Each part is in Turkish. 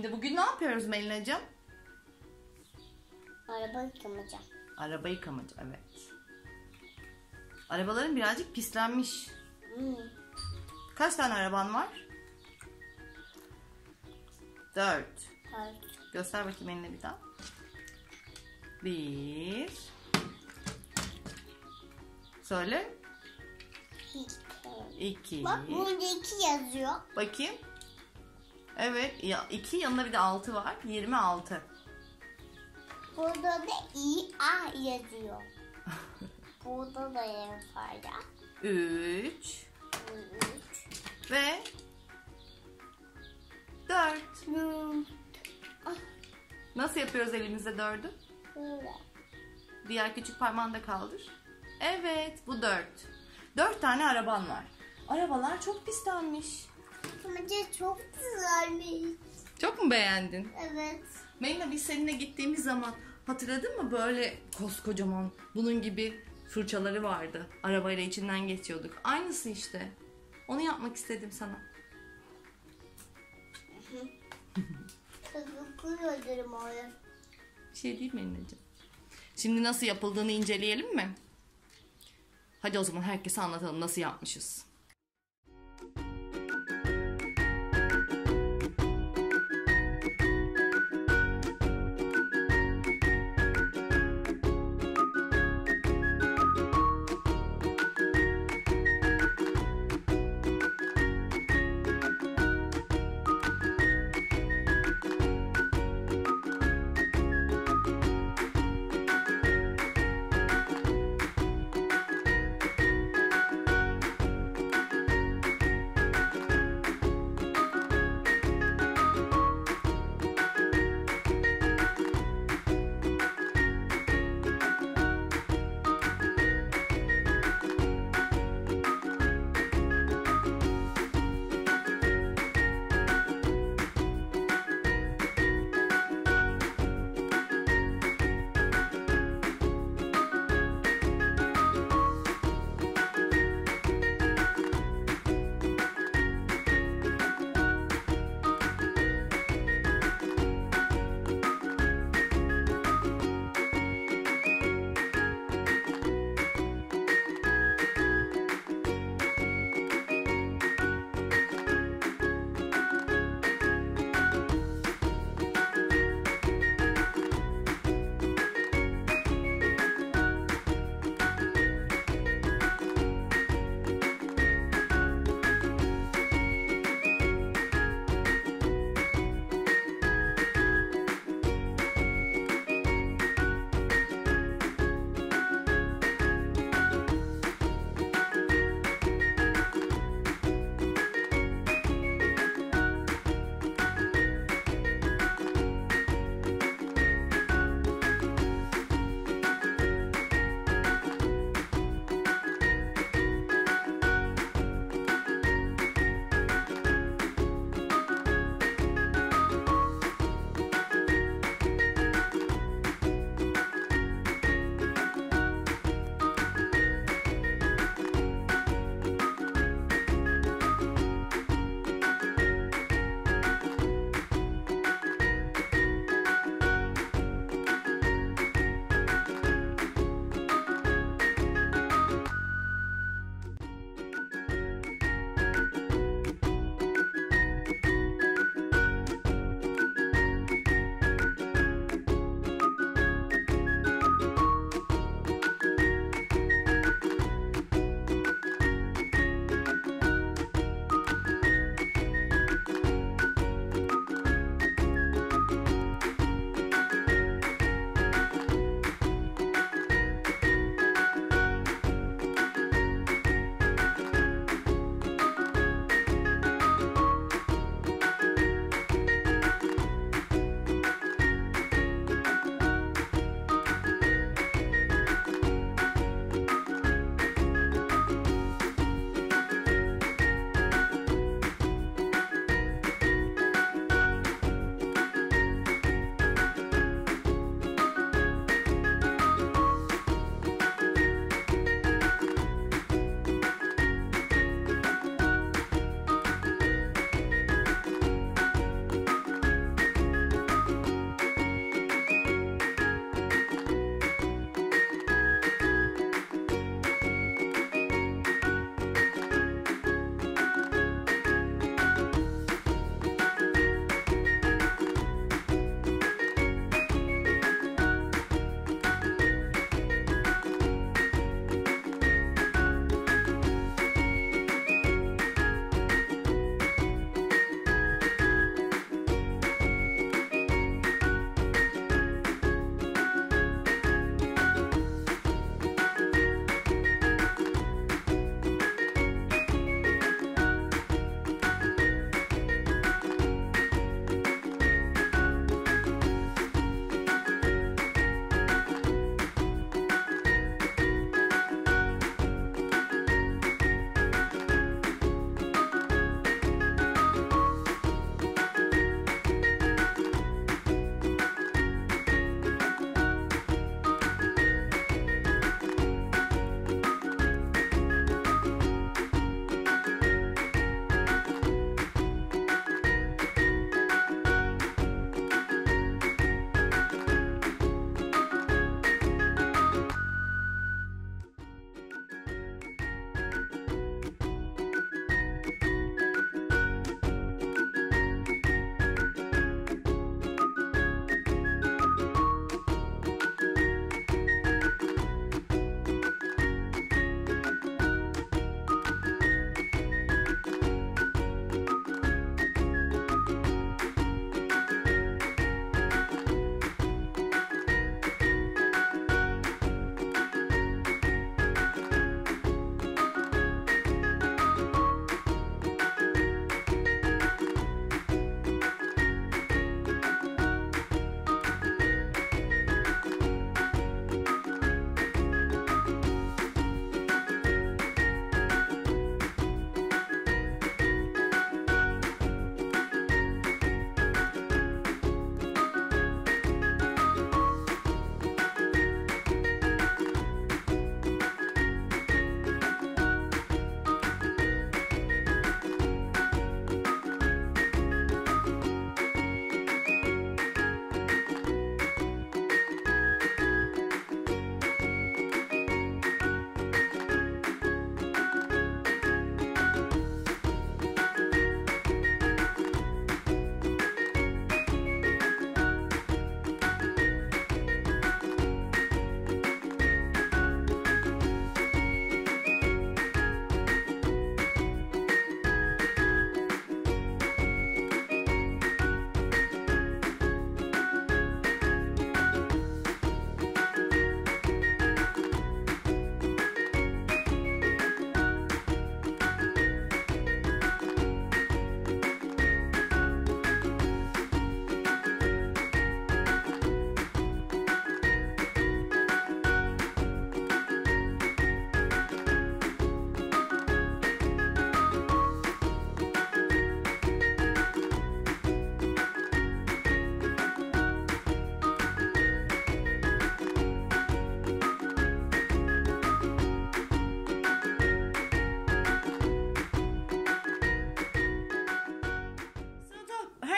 Şimdi bugün ne yapıyoruz Melinacığım? Araba yıkamaca. Araba yıkamaca, evet. Arabaların birazcık pislenmiş. Kaç tane araban var? 4. Evet. Göster bakayım eline bir daha. 1. Söyle. 2. Bak burada 2 yazıyor. Bakayım. Evet. 2 yanında bir de 6 var. 26. Burada da İA yazıyor. Burada da yarım fayda. 3. Ve 4. Nasıl yapıyoruz elimizde 4'ü? Böyle. Diğer küçük parmağını da kaldır. Evet, bu 4. 4 tane araban var. Arabalar çok pislenmiş. Yıkamaca çok güzelmiş. Çok mu beğendin? Evet. Melina, biz seninle gittiğimiz zaman hatırladın mı, böyle koskocaman bunun gibi fırçaları vardı. Arabayla içinden geçiyorduk. Aynısı işte. Onu yapmak istedim sana. Teşekkür ederim abi. Bir şey değil mi Melina'cığım? Şimdi nasıl yapıldığını inceleyelim mi? Hadi o zaman herkese anlatalım nasıl yapmışız.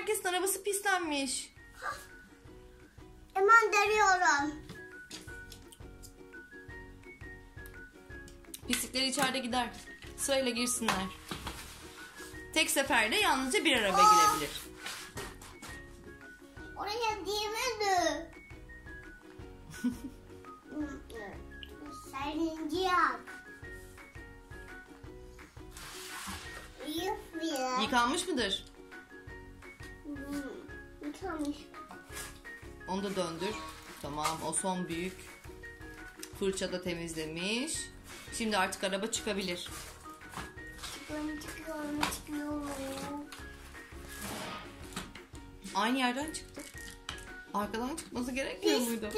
herkesin arabası pislenmiş. Hemen deriyorum. Pislikleri içeride gider. Sırayla girsinler. Tek seferde yalnızca bir araba girebilir. Oraya girmedi. Serincik. Yıkanmış mıdır? Yıkamış. Onu da döndür. Tamam, o son büyük. Fırça da temizlemiş. Şimdi artık araba çıkabilir. Çıkıyorum. Aynı yerden çıktı. Arkadan çıkması gerekmiyor muydu?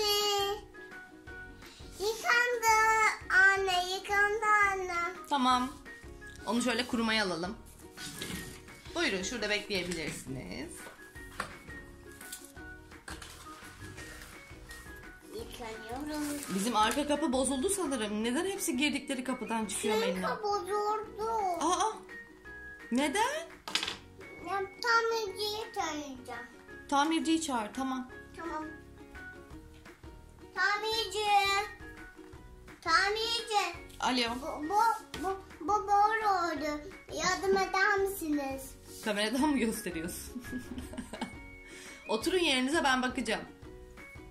Yıkandı anne, yıkandı anne. Tamam. Onu şöyle kurumaya alalım. Buyurun, şurada bekleyebilirsiniz. Yıkanıyorum. Bizim arka kapı bozuldu sanırım. Neden hepsi girdikleri kapıdan çıkıyor Melina? Çünkü bozuldu. Aa! Neden? Tamirciyi çağıracağım. Tamirciyi çağır, tamam. Tamam. Tamirci. Alo. Bu böyle oldu. Yardım eder misiniz? Kameradan mı gösteriyorsun? Oturun yerinize, ben bakacağım.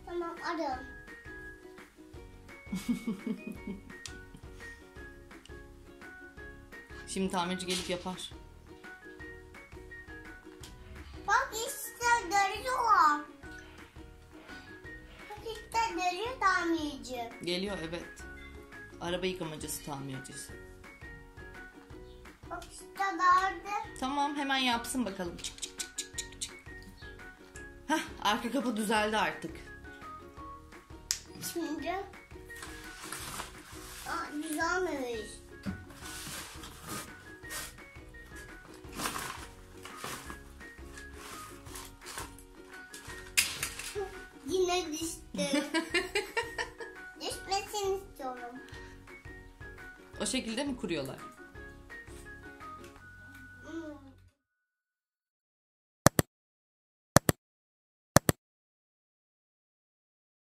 Tamam, arıyorum. Şimdi tamirci gelip yapar. Bak işte dönüyor. Bak işte dönüyor tamirci. Geliyor, evet. Araba yıkamacısı, tamircisi. Bak işte nerede? Tamam, hemen yapsın bakalım. Çık çık çık çık çık çık. Hah, arka kapı düzeldi artık. Şimdi. Güzelmiş. Yine düştü. Düşmesini istiyorum. O şekilde mi kuruyorlar?